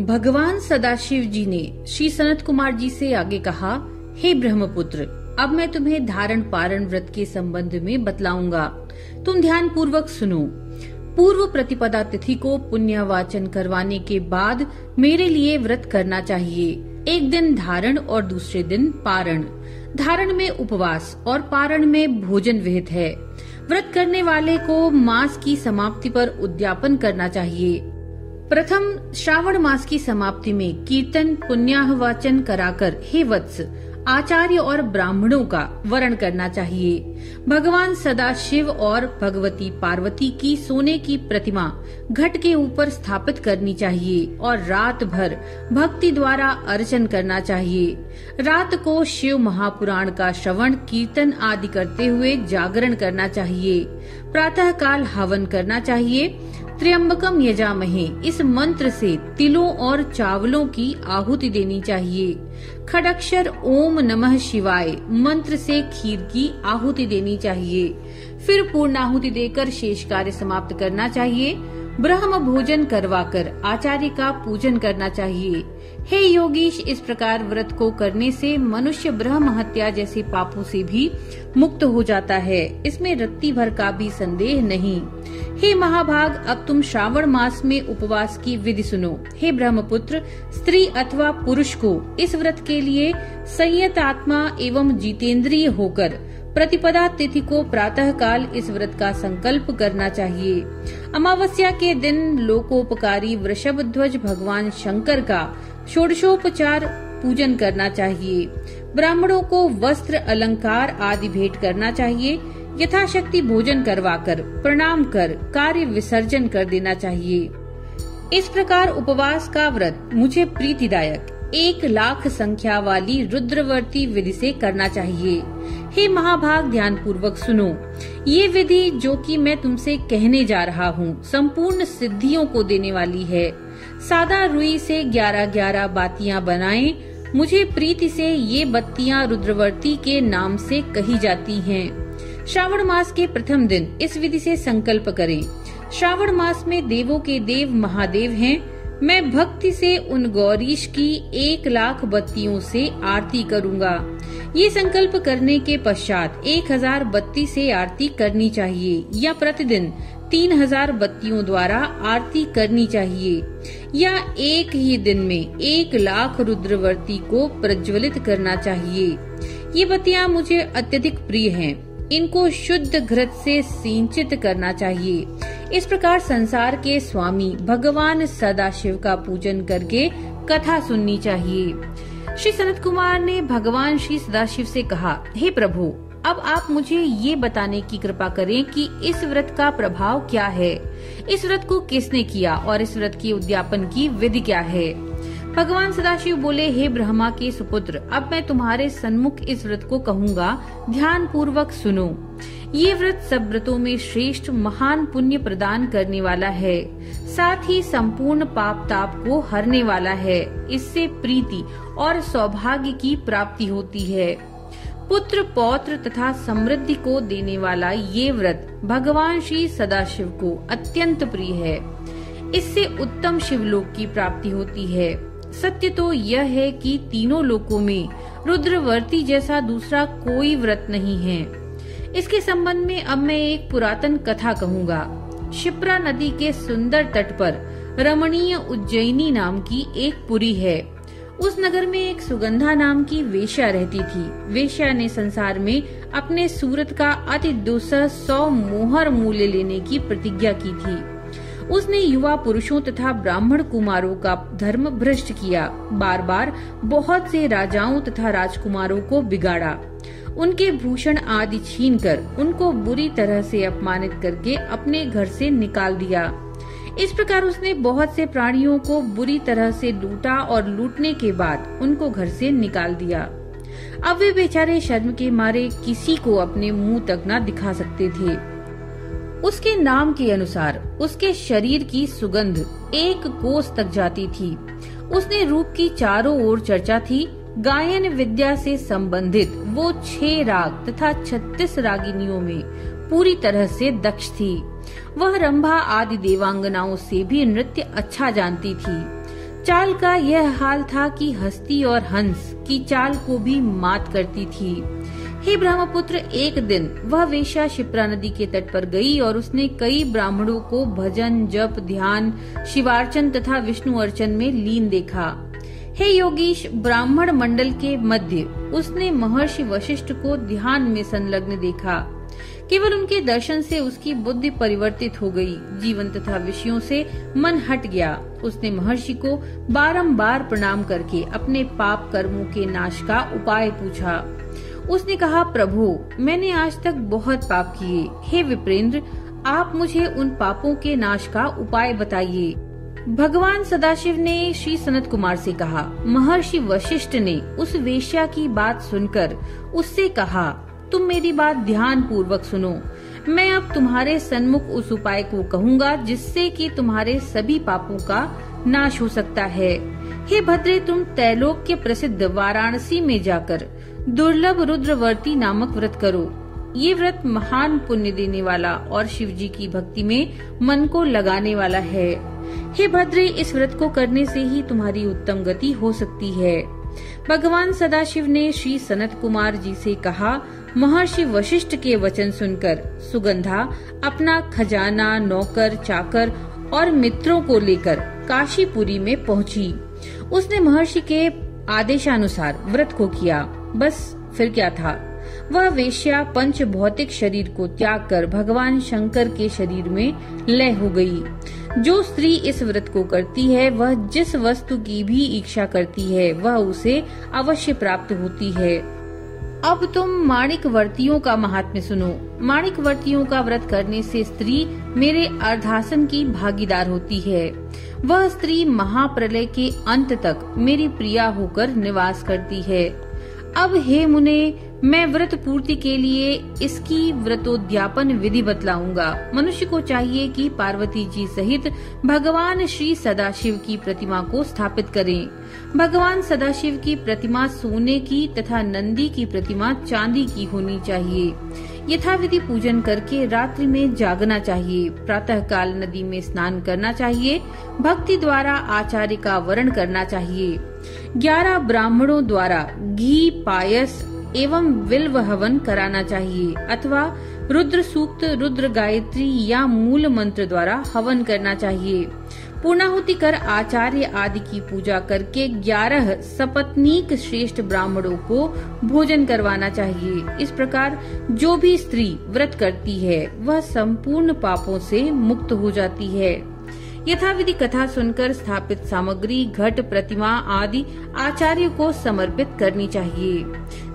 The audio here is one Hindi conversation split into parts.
भगवान सदाशिव जी ने श्री सनत कुमार जी से आगे कहा, हे ब्रह्मपुत्र, अब मैं तुम्हें धारण पारण व्रत के संबंध में बतलाऊंगा। तुम ध्यान पूर्वक सुनो। पूर्व प्रतिपदा तिथि को पुण्यवाचन करवाने के बाद मेरे लिए व्रत करना चाहिए। एक दिन धारण और दूसरे दिन पारण। धारण में उपवास और पारण में भोजन विहित है। व्रत करने वाले को मास की समाप्ति पर उद्यापन करना चाहिए। प्रथम श्रावण मास की समाप्ति में कीर्तन पुण्याहवाचन कराकर हे वत्स, आचार्य और ब्राह्मणों का वरण करना चाहिए। भगवान सदाशिव और भगवती पार्वती की सोने की प्रतिमा घट के ऊपर स्थापित करनी चाहिए और रात भर भक्ति द्वारा अर्चन करना चाहिए। रात को शिव महापुराण का श्रवण कीर्तन आदि करते हुए जागरण करना चाहिए। प्रातः काल हवन करना चाहिए। त्र्यंबकम यजामहे इस मंत्र से तिलों और चावलों की आहुति देनी चाहिए। खड़ाक्षर ओम नमः शिवाय मंत्र से खीर की आहुति देनी चाहिए। फिर पूर्णाहुति देकर शेष कार्य समाप्त करना चाहिए। ब्रह्म भोजन करवाकर आचार्य का पूजन करना चाहिए। हे योगीश, इस प्रकार व्रत को करने से मनुष्य ब्रह्म हत्या जैसे पापों से भी मुक्त हो जाता है। इसमें रत्ती भर का भी संदेह नहीं। हे महाभाग, अब तुम श्रावण मास में उपवास की विधि सुनो। हे ब्रह्मपुत्र, स्त्री अथवा पुरुष को इस व्रत के लिए संयत आत्मा एवं जितेंद्रिय होकर प्रतिपदा तिथि को प्रातः काल इस व्रत का संकल्प करना चाहिए। अमावस्या के दिन लोकोपकारी वृषभ ध्वज भगवान शंकर का षोडशोपचार पूजन करना चाहिए। ब्राह्मणों को वस्त्र अलंकार आदि भेंट करना चाहिए। यथाशक्ति भोजन करवाकर प्रणाम कर कार्य विसर्जन कर देना चाहिए। इस प्रकार उपवास का व्रत मुझे प्रीतिदायक 1,00,000 संख्या वाली रुद्रवर्ती विधि से करना चाहिए। हे महाभाग, ध्यान पूर्वक सुनो। ये विधि जो कि मैं तुमसे कहने जा रहा हूँ संपूर्ण सिद्धियों को देने वाली है। सादा रुई से 11-11 बातियां बनाएं। मुझे प्रीति से ये बत्तियां रुद्रवर्ती के नाम से कही जाती हैं। श्रावण मास के प्रथम दिन इस विधि से संकल्प करें। श्रावण मास में देवों के देव महादेव हैं। मैं भक्ति से उन गौरीश की 1,00,000 बत्तियों से आरती करूंगा। ये संकल्प करने के पश्चात 1,000 बत्ती से आरती करनी चाहिए या प्रतिदिन 3,000 बत्तियों द्वारा आरती करनी चाहिए या एक ही दिन में 1,00,000 रुद्रवर्ती को प्रज्वलित करना चाहिए। ये बत्तियां मुझे अत्यधिक प्रिय हैं। इनको शुद्ध घृत से सिंचित करना चाहिए। इस प्रकार संसार के स्वामी भगवान सदाशिव का पूजन करके कथा सुननी चाहिए। श्री सनत कुमार ने भगवान श्री सदाशिव से कहा, हे प्रभु, अब आप मुझे ये बताने की कृपा करें कि इस व्रत का प्रभाव क्या है। इस व्रत को किसने किया और इस व्रत के उद्यापन की विधि क्या है। भगवान सदाशिव बोले, हे ब्रह्मा के सुपुत्र, अब मैं तुम्हारे सन्मुख इस व्रत को कहूँगा। ध्यान पूर्वक सुनो। ये व्रत सब व्रतों में श्रेष्ठ महान पुण्य प्रदान करने वाला है, साथ ही संपूर्ण पाप ताप को हरने वाला है। इससे प्रीति और सौभाग्य की प्राप्ति होती है। पुत्र पौत्र तथा समृद्धि को देने वाला ये व्रत भगवान श्री सदाशिव को अत्यंत प्रिय है। इससे उत्तम शिवलोक की प्राप्ति होती है। सत्य तो यह है कि तीनों लोकों में रुद्रवर्ती जैसा दूसरा कोई व्रत नहीं है। इसके संबंध में अब मैं एक पुरातन कथा कहूँगा। शिप्रा नदी के सुंदर तट पर रमणीय उज्जैनी नाम की एक पुरी है। उस नगर में एक सुगंधा नाम की वेश्या रहती थी। वेश्या ने संसार में अपने सूरत का अति दुस्सह 100 मोहर मूल्य लेने की प्रतिज्ञा की थी। उसने युवा पुरुषों तथा ब्राह्मण कुमारों का धर्म भ्रष्ट किया। बार बार बहुत से राजाओं तथा राजकुमारों को बिगाड़ा। उनके भूषण आदि छीनकर उनको बुरी तरह से अपमानित करके अपने घर से निकाल दिया। इस प्रकार उसने बहुत से प्राणियों को बुरी तरह से लूटा और लूटने के बाद उनको घर से निकाल दिया। अब वे बेचारे शर्म के मारे किसी को अपने मुंह तक न दिखा सकते थे। उसके नाम के अनुसार उसके शरीर की सुगंध 1 कोस तक जाती थी। उसने रूप की चारों ओर चर्चा थी। गायन विद्या से संबंधित वो 6 राग तथा 36 रागिनियों में पूरी तरह से दक्ष थी। वह रंभा आदि देवांगनाओं से भी नृत्य अच्छा जानती थी। चाल का यह हाल था कि हस्ती और हंस की चाल को भी मात करती थी। हे ब्रह्मपुत्र, एक दिन वह वेश्या शिप्रा नदी के तट पर गई और उसने कई ब्राह्मणों को भजन, जप, ध्यान, शिवार्चन तथा विष्णु अर्चन में लीन देखा। हे योगीश, ब्राह्मण मंडल के मध्य उसने महर्षि वशिष्ठ को ध्यान में संलग्न देखा। केवल उनके दर्शन से उसकी बुद्धि परिवर्तित हो गई। जीवन तथा विषयों से मन हट गया। उसने महर्षि को बारंबार प्रणाम करके अपने पाप कर्मों के नाश का उपाय पूछा। उसने कहा, प्रभु, मैंने आज तक बहुत पाप किए। हे विप्रेंद्र, आप मुझे उन पापों के नाश का उपाय बताइए। भगवान सदाशिव ने श्री सनत कुमार से कहा। महर्षि वशिष्ठ ने उस वेश्या की बात सुनकर उससे कहा, तुम मेरी बात ध्यान पूर्वक सुनो। मैं अब तुम्हारे सन्मुख उस उपाय को कहूँगा जिससे कि तुम्हारे सभी पापों का नाश हो सकता है। हे भद्रे, तुम त्रैलोक के प्रसिद्ध वाराणसी में जाकर दुर्लभ रुद्रवर्ती नामक व्रत करो। ये व्रत महान पुण्य देने वाला और शिव जी की भक्ति में मन को लगाने वाला है। हे भद्रे, इस व्रत को करने से ही तुम्हारी उत्तम गति हो सकती है। भगवान सदाशिव ने श्री सनत कुमार जी से कहा। महर्षि वशिष्ठ के वचन सुनकर सुगंधा अपना खजाना, नौकर, चाकर और मित्रों को लेकर काशीपुरी में पहुंची। उसने महर्षि के आदेशानुसार व्रत को किया। बस फिर क्या था, वह वेश्या पंच भौतिक शरीर को त्याग कर भगवान शंकर के शरीर में लय हो गई। जो स्त्री इस व्रत को करती है वह जिस वस्तु की भी इच्छा करती है वह उसे अवश्य प्राप्त होती है। अब तुम माणिकवर्तियों का महात्म्य सुनो। माणिकवर्तियों का व्रत करने से स्त्री मेरे अर्धासन की भागीदार होती है। वह स्त्री महाप्रलय के अंत तक मेरी प्रिया होकर निवास करती है। अब हे मुने, मैं व्रत पूर्ति के लिए इसकी व्रतोद्यापन विधि बतलाऊंगा। मनुष्य को चाहिए कि पार्वती जी सहित भगवान श्री सदाशिव की प्रतिमा को स्थापित करें। भगवान सदाशिव की प्रतिमा सोने की तथा नंदी की प्रतिमा चांदी की होनी चाहिए। यथाविधि पूजन करके रात्रि में जागना चाहिए। प्रातः काल नदी में स्नान करना चाहिए। भक्ति द्वारा आचार्य का वरण करना चाहिए। 11 ब्राह्मणों द्वारा घी, पायस एवं विल्व हवन कराना चाहिए अथवा रुद्र सूक्त, रुद्र गायत्री या मूल मंत्र द्वारा हवन करना चाहिए। पूर्णाहुति कर आचार्य आदि की पूजा करके 11 सपत्नीक श्रेष्ठ ब्राह्मणों को भोजन करवाना चाहिए। इस प्रकार जो भी स्त्री व्रत करती है वह संपूर्ण पापों से मुक्त हो जाती है। यथाविधि कथा सुनकर स्थापित सामग्री, घट, प्रतिमा आदि आचार्य को समर्पित करनी चाहिए।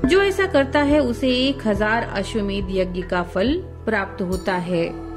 जो ऐसा करता है उसे 1000 अश्वमेध यज्ञ का फल प्राप्त होता है।